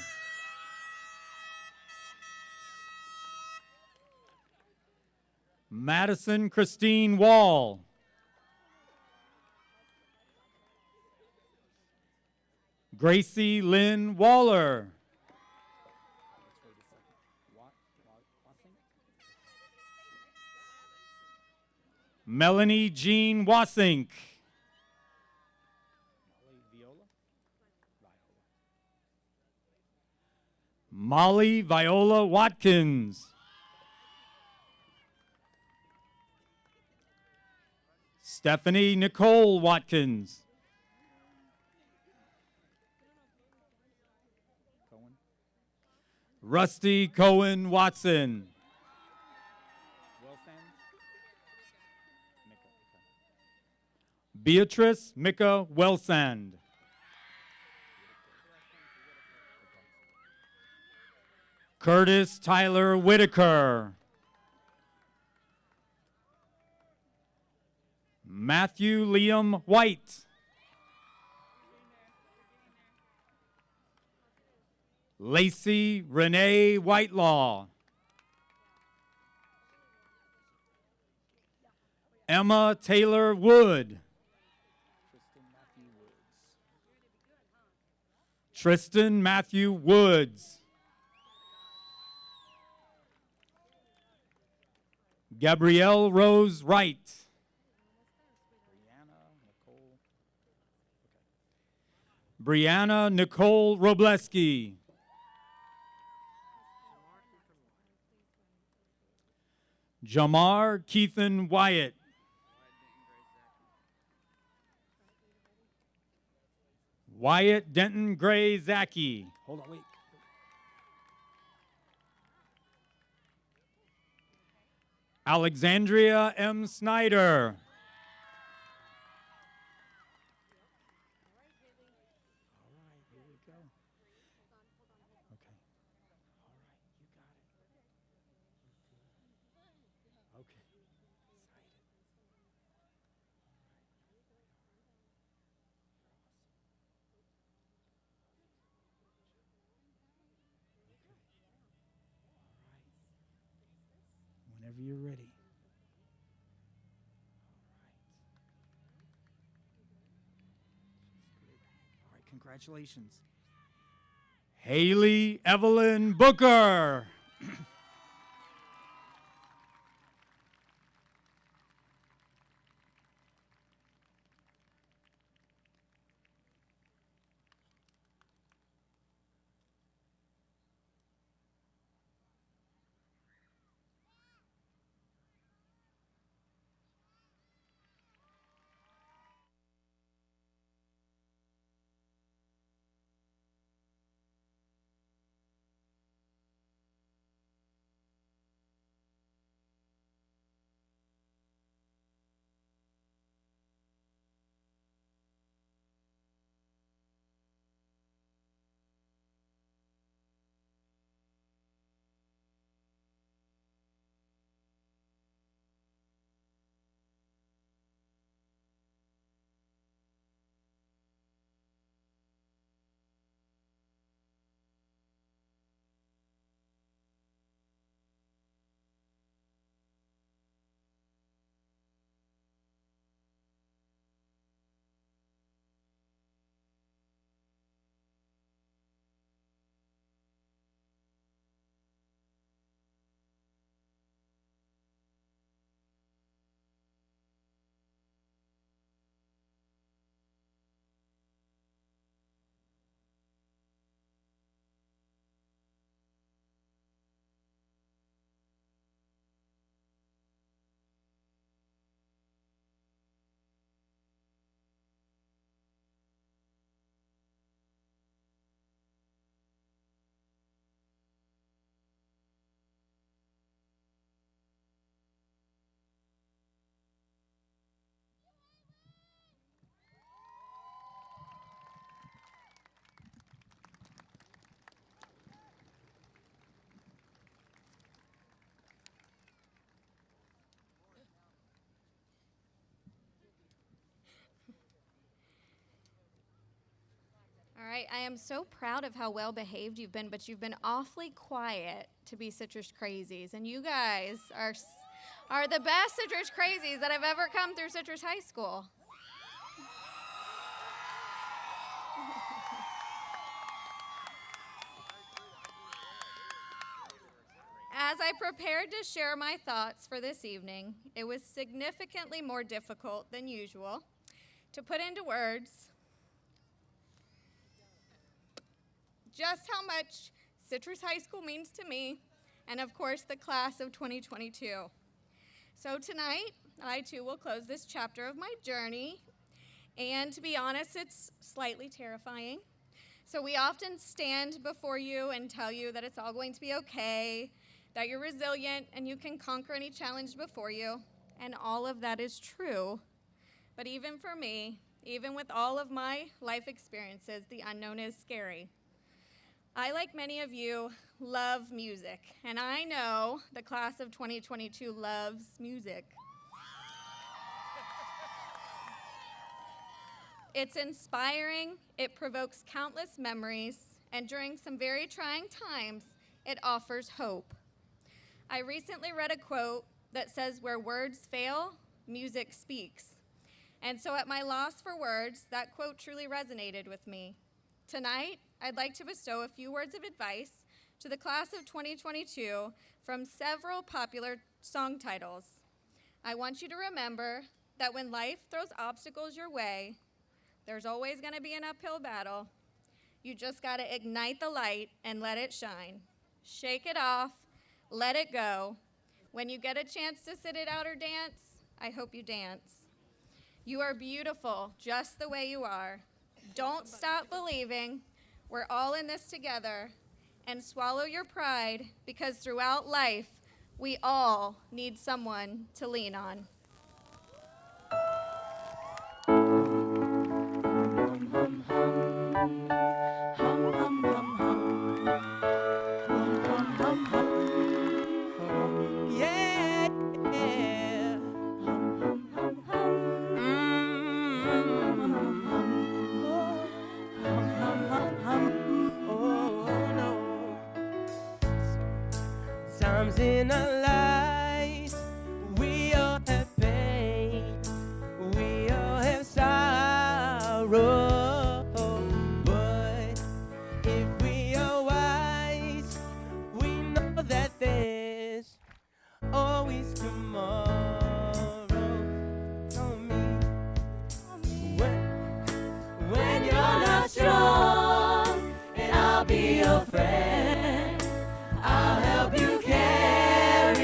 Madison Christine Wall. Gracie Lynn Waller. Melanie Jean Wasink. Molly Viola Watkins. Stephanie Nicole Watkins. Rusty Cohen Watson. Beatrice Micah Wellsand. Curtis Tyler Whitaker. Matthew Liam White. Lacey Renee Whitelaw. Emma Taylor Wood. Tristan Matthew Woods. Gabrielle Rose Wright. Brianna Nicole Robleski. Jamar Keithan Wyatt. Wyatt Denton Gray Zaki. Hold on, wait. Alexandria M. Snyder. Whenever you're ready. All right, congratulations. Haley Evelyn Booker. right, I am so proud of how well behaved you've been, but you've been awfully quiet to be Citrus Crazies. And you guys are the best Citrus Crazies that have ever come through Citrus High School. As I prepared to share my thoughts for this evening, it was significantly more difficult than usual to put into words just how much Citrus High School means to me, and of course the class of 2022. So tonight, I too will close this chapter of my journey, and to be honest, it's slightly terrifying. So we often stand before you and tell you that it's all going to be okay, that you're resilient and you can conquer any challenge before you, and all of that is true. But even for me, even with all of my life experiences, the unknown is scary. I, like many of you, love music, and I know the class of 2022 loves music. It's inspiring, it provokes countless memories, and during some very trying times, it offers hope. I recently read a quote that says, "Where words fail, music speaks." And so at my loss for words, that quote truly resonated with me. Tonight, I'd like to bestow a few words of advice to the class of 2022 from several popular song titles. I want you to remember that when life throws obstacles your way, there's always going to be an uphill battle. You just got to ignite the light and let it shine. Shake it off. Let it go. When you get a chance to sit it out or dance, I hope you dance. You are beautiful just the way you are. Don't stop believing. We're all in this together. And swallow your pride, because throughout life, we all need someone to lean on. Times in our lives, we all have pain, we all have sorrow, but if we are wise, we know that there's always tomorrow. On me. When you're not strong, and I'll be your friend, I'll help you carry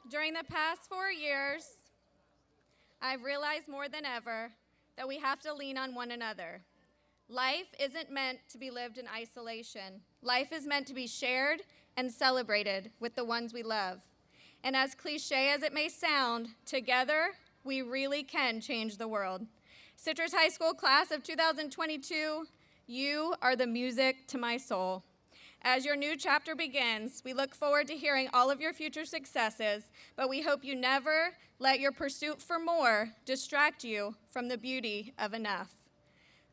During the past 4 years, I've realized more than ever that we have to lean on one another. Life isn't meant to be lived in isolation. Life is meant to be shared and celebrated with the ones we love. And as cliche as it may sound, together, we really can change the world. Citrus High School class of 2022, you are the music to my soul. As your new chapter begins, we look forward to hearing all of your future successes, but we hope you never let your pursuit for more distract you from the beauty of enough.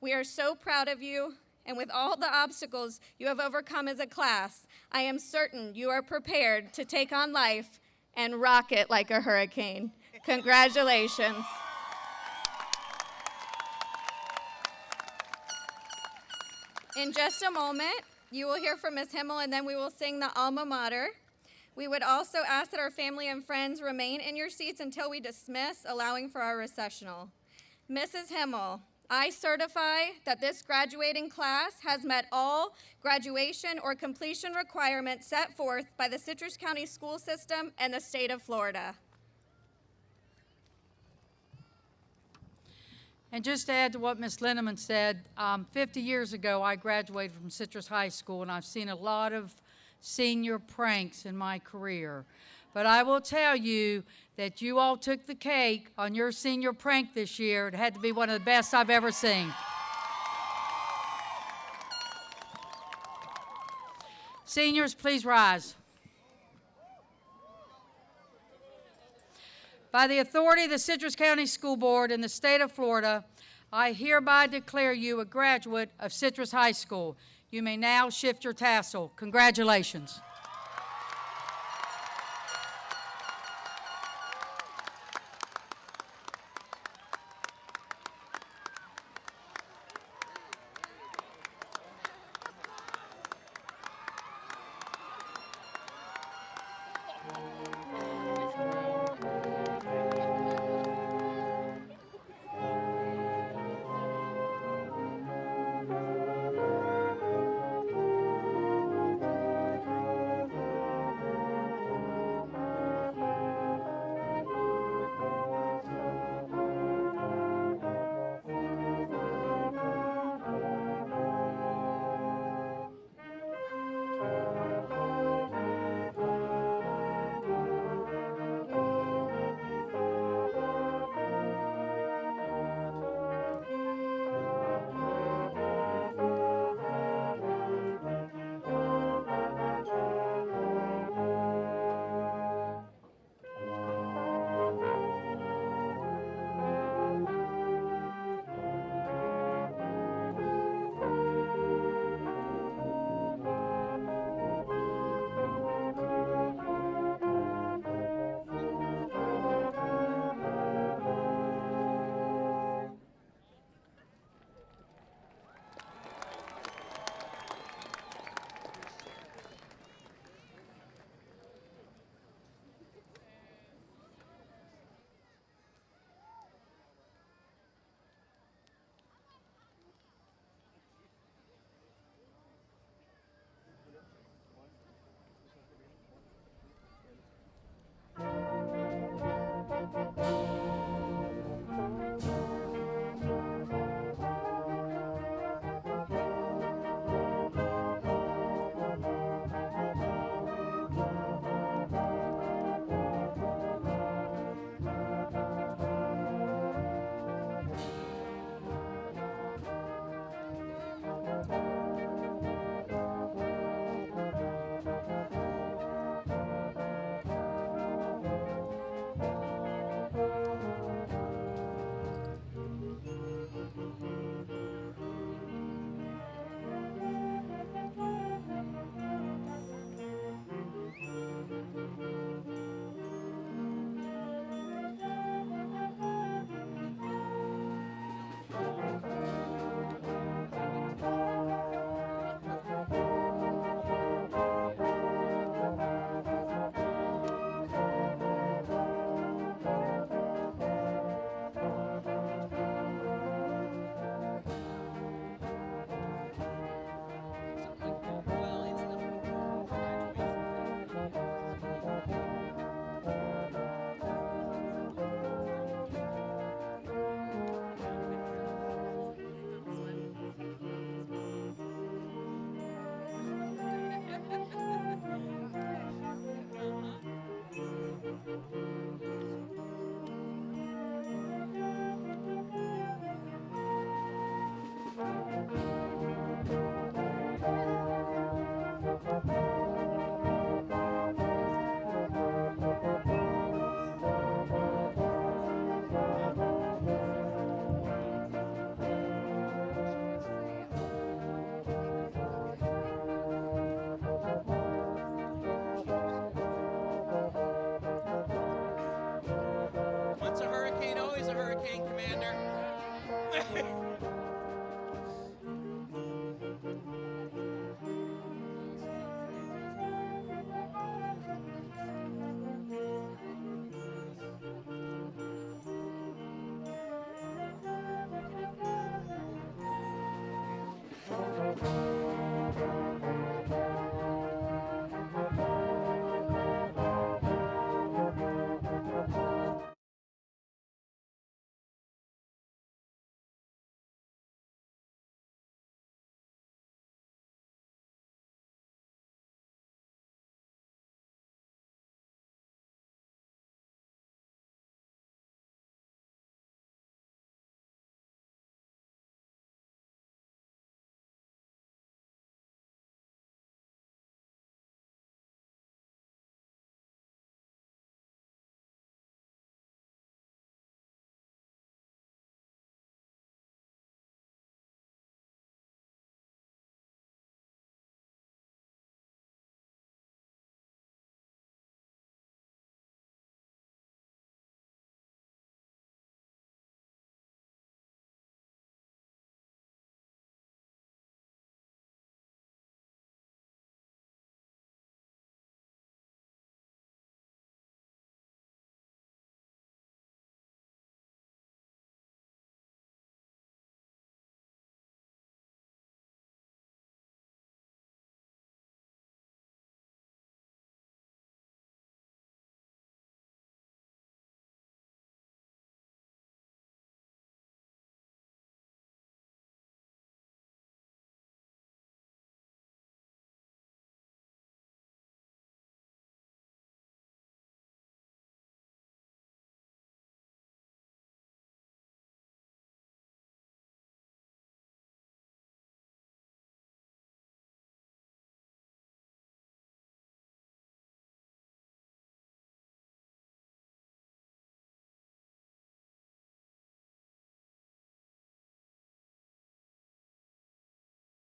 We are so proud of you, and with all the obstacles you have overcome as a class, I am certain you are prepared to take on life and rock it like a hurricane. Congratulations. In just a moment, you will hear from Ms. Himmel, and then we will sing the alma mater. We would also ask that our family and friends remain in your seats until we dismiss, allowing for our recessional. Mrs. Himmel, I certify that this graduating class has met all graduation or completion requirements set forth by the Citrus County School System and the state of Florida. And just to add to what Ms. Lindemann said, 50 years ago, I graduated from Citrus High School, and I've seen a lot of senior pranks in my career. But I will tell you that you all took the cake on your senior prank this year. It had to be one of the best I've ever seen. Seniors, please rise. By the authority of the Citrus County School Board and the state of Florida, I hereby declare you a graduate of Citrus High School. You may now shift your tassel. Congratulations. hurricane, Commander.